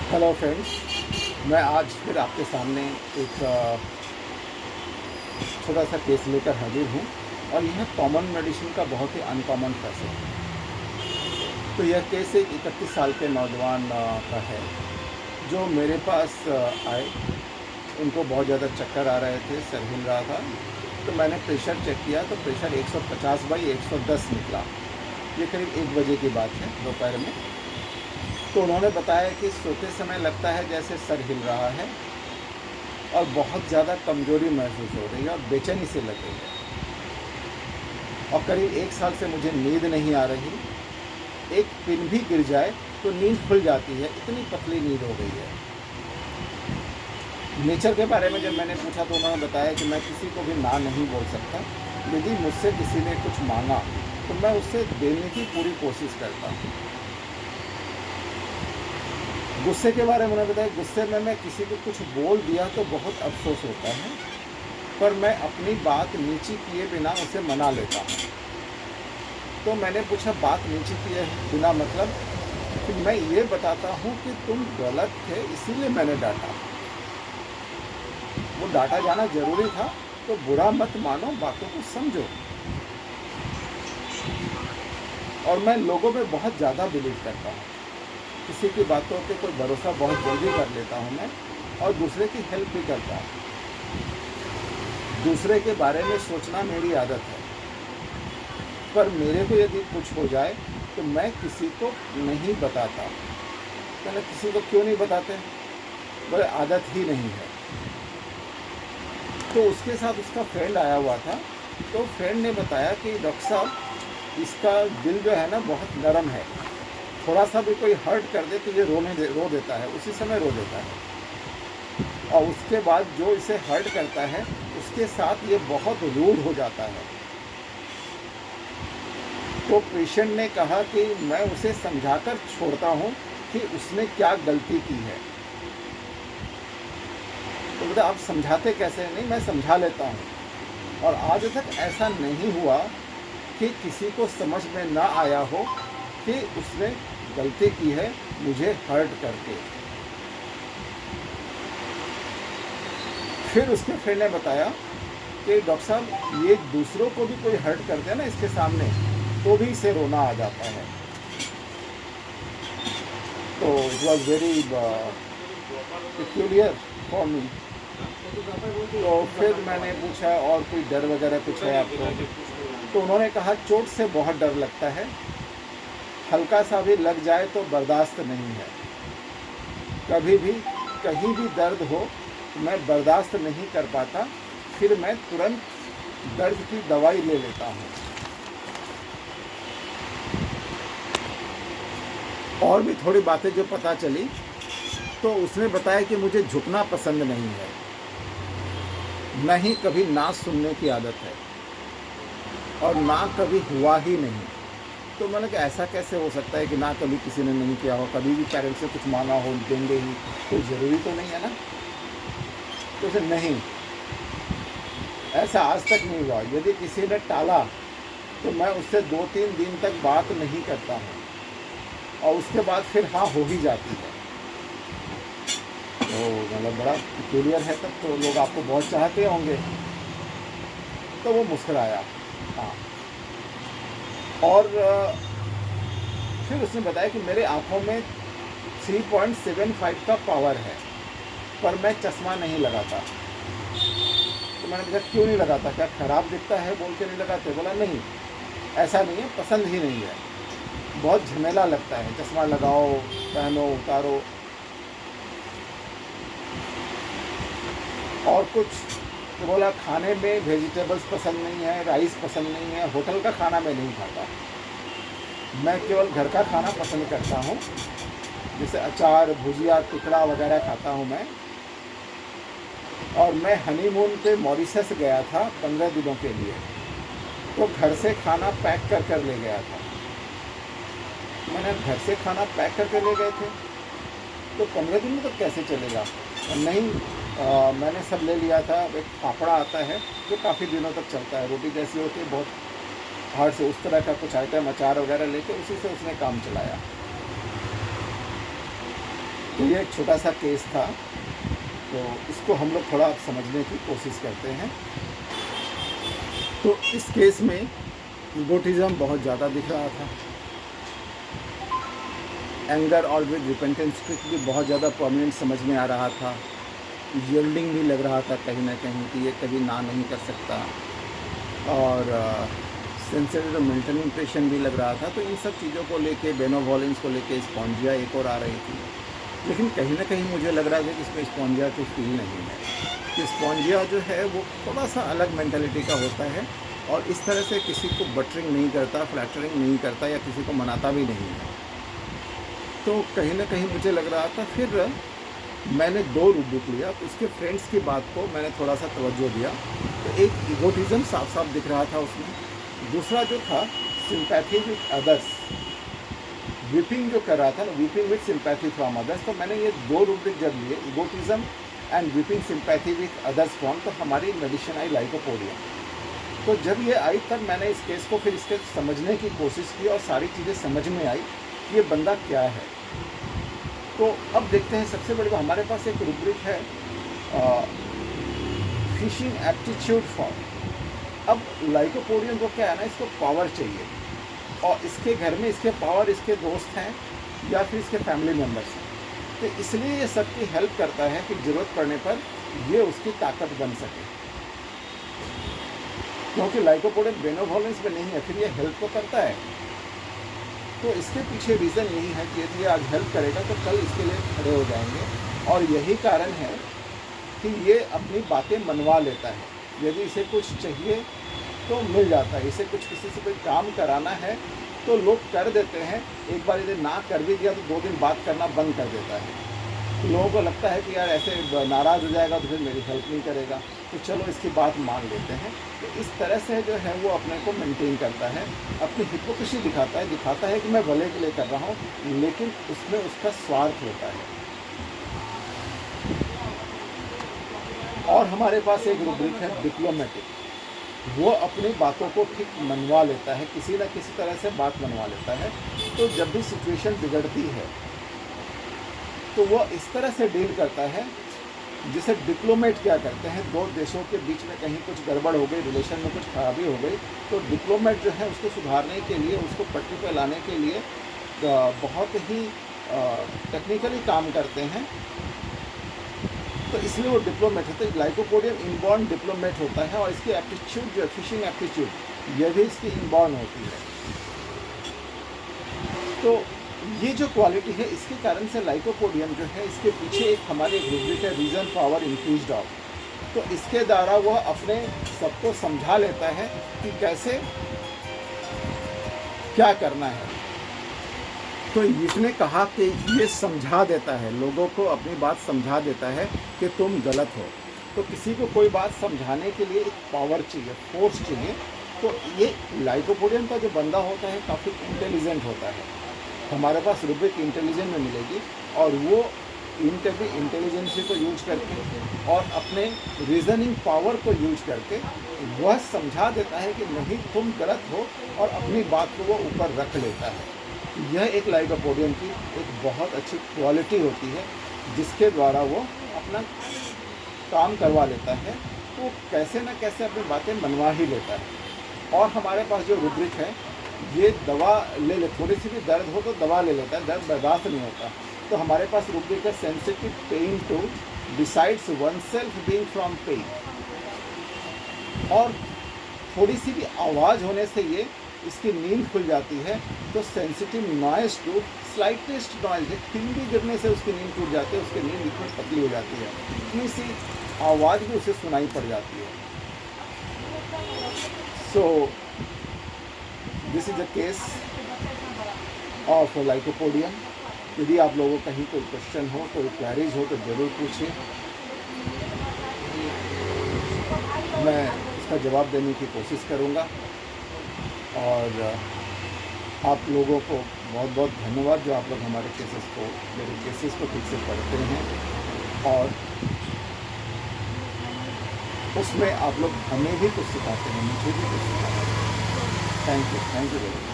Hello friends, मैं आज फिर आपके सामने एक छोटा सा केस लेकर हाजिर हूँ और यह कॉमन मेडिसिन का बहुत ही अनकॉमन केस है। तो यह केस एक 31 साल के नौजवान का है जो मेरे पास आए। उनको बहुत ज़्यादा चक्कर आ रहे थे, सर हिल रहा था। तो मैंने प्रेशर चेक किया तो प्रेशर 150/110 निकला। ये करीब 1 बजे की बात है दोपहर में। तो उन्होंने बताया कि सोते समय लगता है जैसे सर हिल रहा है और बहुत ज़्यादा कमज़ोरी महसूस हो रही है और बेचैनी से लग रही है, और करीब 1 साल से मुझे नींद नहीं आ रही। एक पिन भी गिर जाए तो नींद खुल जाती है, इतनी पतली नींद हो गई है। नेचर के बारे में जब मैंने पूछा तो उन्होंने बताया कि मैं किसी को भी ना नहीं बोल सकता। यदि मुझसे किसी ने कुछ मांगा तो मैं उससे देने की पूरी कोशिश करता हूँ। गुस्से के बारे में उन्होंने बताया, गुस्से में मैं किसी को कुछ बोल दिया तो बहुत अफसोस होता है, पर मैं अपनी बात नीची किए बिना उसे मना लेता हूँ। तो मैंने पूछा, बात नीची किए बिना मतलब? कि मैं ये बताता हूँ कि तुम गलत थे इसीलिए मैंने डांटा। वो डांटा जाना ज़रूरी था, तो बुरा मत मानो, बातों को समझो। और मैं लोगों में बहुत ज़्यादा बिलीव करता हूँ, किसी की बातों पे कोई भरोसा बहुत जल्दी कर लेता हूँ मैं, और दूसरे की हेल्प भी करता हूँ। दूसरे के बारे में सोचना मेरी आदत है, पर मेरे को यदि कुछ हो जाए तो मैं किसी को नहीं बताता। मैंने किसी को क्यों नहीं बताते? बोले आदत ही नहीं है। तो उसके साथ उसका फ्रेंड आया हुआ था। तो फ्रेंड ने बताया कि डॉक्टर साहब, इसका दिल जो है ना बहुत नरम है, थोड़ा सा भी कोई हर्ट कर दे तो ये रो देता है, उसी समय रो देता है, और उसके बाद जो इसे हर्ट करता है उसके साथ ये बहुत रूड हो जाता है। तो पेशेंट ने कहा कि मैं उसे समझाकर छोड़ता हूँ कि उसने क्या गलती की है। तो बोला, आप समझाते कैसे? नहीं, मैं समझा लेता हूँ, और आज तक ऐसा नहीं हुआ कि किसी को समझ में ना आया हो कि उसने गलती की है मुझे हर्ट करके। फिर उसके फ्रेंड ने बताया कि डॉक्टर साहब, ये दूसरों को भी कोई हर्ट कर दे ना इसके सामने तो भी इसे रोना आ जाता है। तो it was very peculiar for me. तो फिर मैंने पूछा, और कोई डर वगैरह कुछ है आपको? तो उन्होंने कहा, चोट से बहुत डर लगता है, हल्का सा भी लग जाए तो बर्दाश्त नहीं है। कभी भी कहीं भी दर्द हो मैं बर्दाश्त नहीं कर पाता, फिर मैं तुरंत दर्द की दवाई ले लेता हूँ। और भी थोड़ी बातें जो पता चली, तो उसने बताया कि मुझे झुकना पसंद नहीं है, न ही कभी ना सुनने की आदत है, और ना कभी हुआ ही नहीं। तो मैंने कहा, ऐसा कैसे हो सकता है कि ना कभी किसी ने नहीं किया हो, कभी भी पेरेंट्स से कुछ मांगा हो देंगे ही, कोई ज़रूरी तो नहीं है ना? तो उसे नहीं, ऐसा आज तक नहीं हुआ। यदि किसी ने टाला तो मैं उससे 2-3 दिन तक बात नहीं करता हूँ, और उसके बाद फिर हाँ हो ही जाती है। तो मतलब बड़ा पेक्यूलियर है, तब तो लोग आपको बहुत चाहते होंगे। तो वो मुस्कुराया। हाँ। और फिर उसने बताया कि मेरे आँखों में 3.75 का पावर है, पर मैं चश्मा नहीं लगाता। तो मैंने पूछा, क्यों नहीं लगाता? क्या ख़राब दिखता है बोल के नहीं लगाते? बोला नहीं, ऐसा नहीं है, पसंद ही नहीं है, बहुत झमेला लगता है, चश्मा लगाओ, पहनो, उतारो। और कुछ? तो बोला, खाने में वेजिटेबल्स पसंद नहीं है, राइस पसंद नहीं है, होटल का खाना मैं नहीं खाता, मैं केवल घर का खाना पसंद करता हूँ, जैसे अचार, भुजिया, टुकड़ा वगैरह खाता हूँ मैं। और मैं हनीमून पे मॉरिशस गया था 15 दिनों के लिए, तो घर से खाना पैक कर कर ले गया था। मैंने, घर से खाना पैक करके ले गए थे तो 15 दिन में तो कैसे चलेगा? नहीं, मैंने सब ले लिया था। एक फाफड़ा आता है जो काफ़ी दिनों तक चलता है, रोटी जैसी होती है, बहुत हार्ड से, उस तरह का कुछ आइटम, अचार वगैरह लेके उसी से उसने काम चलाया। तो ये एक छोटा सा केस था, तो इसको हम लोग थोड़ा समझने की कोशिश करते हैं। तो इस केस में ईगोटिज़्म बहुत ज़्यादा दिख रहा था, एंगर और विद रिपेंटेंस भी बहुत ज़्यादा प्रोमिनेंट समझ में आ रहा था, यील्डिंग भी लग रहा था कहीं ना कहीं कि ये कभी ना नहीं कर सकता, और सेंसिटिव मेंटल इम्प्रेशन भी लग रहा था। तो इन सब चीज़ों को लेके, बेनोवॉलेंस को लेके स्पॉन्जिया एक और आ रही थी, लेकिन कहीं ना कहीं मुझे लग रहा था कि इसमें स्पॉन्जिया की फील नहीं है, कि स्पॉन्जिया जो है वो थोड़ा सा अलग मेंटालिटी का होता है और इस तरह से किसी को बटरिंग नहीं करता, फ्लैटरिंग नहीं करता या किसी को मनाता भी नहीं है। तो कहीं ना कहीं मुझे लग रहा था। फिर मैंने 2 रूब्रिक लिया, तो उसके फ्रेंड्स की बात को मैंने थोड़ा सा तवज्जो दिया। तो एक ईगोटिज़्म साफ साफ दिख रहा था उसमें, दूसरा जो था सिंपैथी विथ अदर्स, वीपिंग जो कर रहा था ना, weeping with sympathy from others. तो मैंने ये 2 रूब्रिक जब लिए, egotism and weeping sympathy with others from, तो हमारी मेडिसिन आई लाइकोपोडियम। तो जब ये आई तब मैंने इस केस को फिर इसके समझने की कोशिश की और सारी चीज़ें समझ में आई कि ये बंदा क्या है। तो अब देखते हैं, सबसे बड़ी बात हमारे पास एक रूब्रिक है फिशिंग एप्टीट्यूड फॉर। अब लाइकोपोडियम को क्या है ना, इसको पावर चाहिए, और इसके घर में इसके पावर इसके दोस्त हैं या फिर इसके फैमिली मेम्बर्स हैं। तो इसलिए ये सबकी हेल्प करता है कि ज़रूरत पड़ने पर ये उसकी ताकत बन सके, क्योंकि लाइकोपोडियम बेनोवॉलेंस में नहीं है, फिर ये हेल्प तो करता है। तो इसके पीछे रीज़न यही है कि यदि आज हेल्प करेगा तो कल इसके लिए खड़े हो जाएंगे, और यही कारण है कि ये अपनी बातें मनवा लेता है। यदि इसे कुछ चाहिए तो मिल जाता है, इसे कुछ किसी से कोई काम कराना है तो लोग कर देते हैं, एक बार यदि ना कर भी दिया तो 2 दिन बात करना बंद कर देता है। तो लोगों को लगता है कि यार ऐसे नाराज़ हो जाएगा तो फिर मेरी हेल्प नहीं करेगा, तो चलो इसकी बात मान लेते हैं। तो इस तरह से जो है वो अपने को मेंटेन करता है, अपनी हिपोक्रेसी दिखाता है कि मैं भले के लिए कर रहा हूँ, लेकिन उसमें उसका स्वार्थ होता है। और हमारे पास एक रूब्रिक है डिप्लोमेटिक, वो अपनी बातों को ठीक मनवा लेता है, किसी न किसी तरह से बात मनवा लेता है। तो जब भी सिचुएशन बिगड़ती है तो वो इस तरह से डील करता है, जिसे डिप्लोमेट क्या करते हैं, 2 देशों के बीच में कहीं कुछ गड़बड़ हो गई, रिलेशन में कुछ खराबी हो गई, तो डिप्लोमेट जो है उसको सुधारने के लिए, उसको पटरी पर लाने के लिए बहुत ही टेक्निकली काम करते हैं। तो इसलिए वो डिप्लोमेट होता है। लाइकोपोडियम इनबॉर्न डिप्लोमेट होता है, और इसकी एप्टीट्यूड जो है, फिशिंग एप्टीट्यूड, यह भी इसकी इनबॉर्न होती है। तो ये जो क्वालिटी है, इसके कारण से लाइकोपोडियम जो है, इसके पीछे एक हमारे रूब्रिक है रीज़न पावर इंक्रीज्ड ऑफ। तो इसके द्वारा वह अपने सबको समझा लेता है कि कैसे क्या करना है। तो इसने कहा कि ये समझा देता है, लोगों को अपनी बात समझा देता है कि तुम गलत हो। तो किसी को कोई बात समझाने के लिए एक पावर चाहिए, फोर्स चाहिए। तो ये लाइकोपोडियम का जो बंदा होता है काफ़ी इंटेलिजेंट होता है। हमारे पास रूब्रिक इंटेलिजेंट में मिलेगी, और वो इंटेलिजेंसी को यूज करके और अपने रीजनिंग पावर को यूज करके वह समझा देता है कि नहीं तुम गलत हो, और अपनी बात को वो ऊपर रख लेता है। यह एक लाइकोपोडियम की एक बहुत अच्छी क्वालिटी होती है, जिसके द्वारा वो अपना काम करवा लेता है। तो कैसे न कैसे अपनी बातें मनवा ही लेता है। और हमारे पास जो रूब्रिक है, ये दवा ले थोड़ी सी भी दर्द हो तो दवा ले लेता है, दर्द बर्दाश्त नहीं होता। तो हमारे पास रूब्रिक है sensitive pain to decides one self being from pain. और थोड़ी सी भी आवाज़ होने से ये इसकी नींद खुल जाती है। तो sensitive noise to slightest noise, एक पिन भी गिरने से उसकी नींद टूट जाती है, उसकी नींद इतनी पतली हो जाती है, इतनी सी आवाज़ भी उसे सुनाई पड़ जाती है। So this is the case of lycopodium. यदि आप लोगों को कहीं कोई क्वेश्चन हो, कोई क्वेरीज हो तो ज़रूर पूछिए, मैं इसका जवाब देने की कोशिश करूँगा। और आप लोगों को बहुत बहुत धन्यवाद जो आप लोग हमारे मेरे केसेस को ठीक से पढ़ते हैं, और उसमें आप लोग हमें भी कुछ सिखाते हैं, मुझे भी कुछ सिखाते हैं। Thank you very much.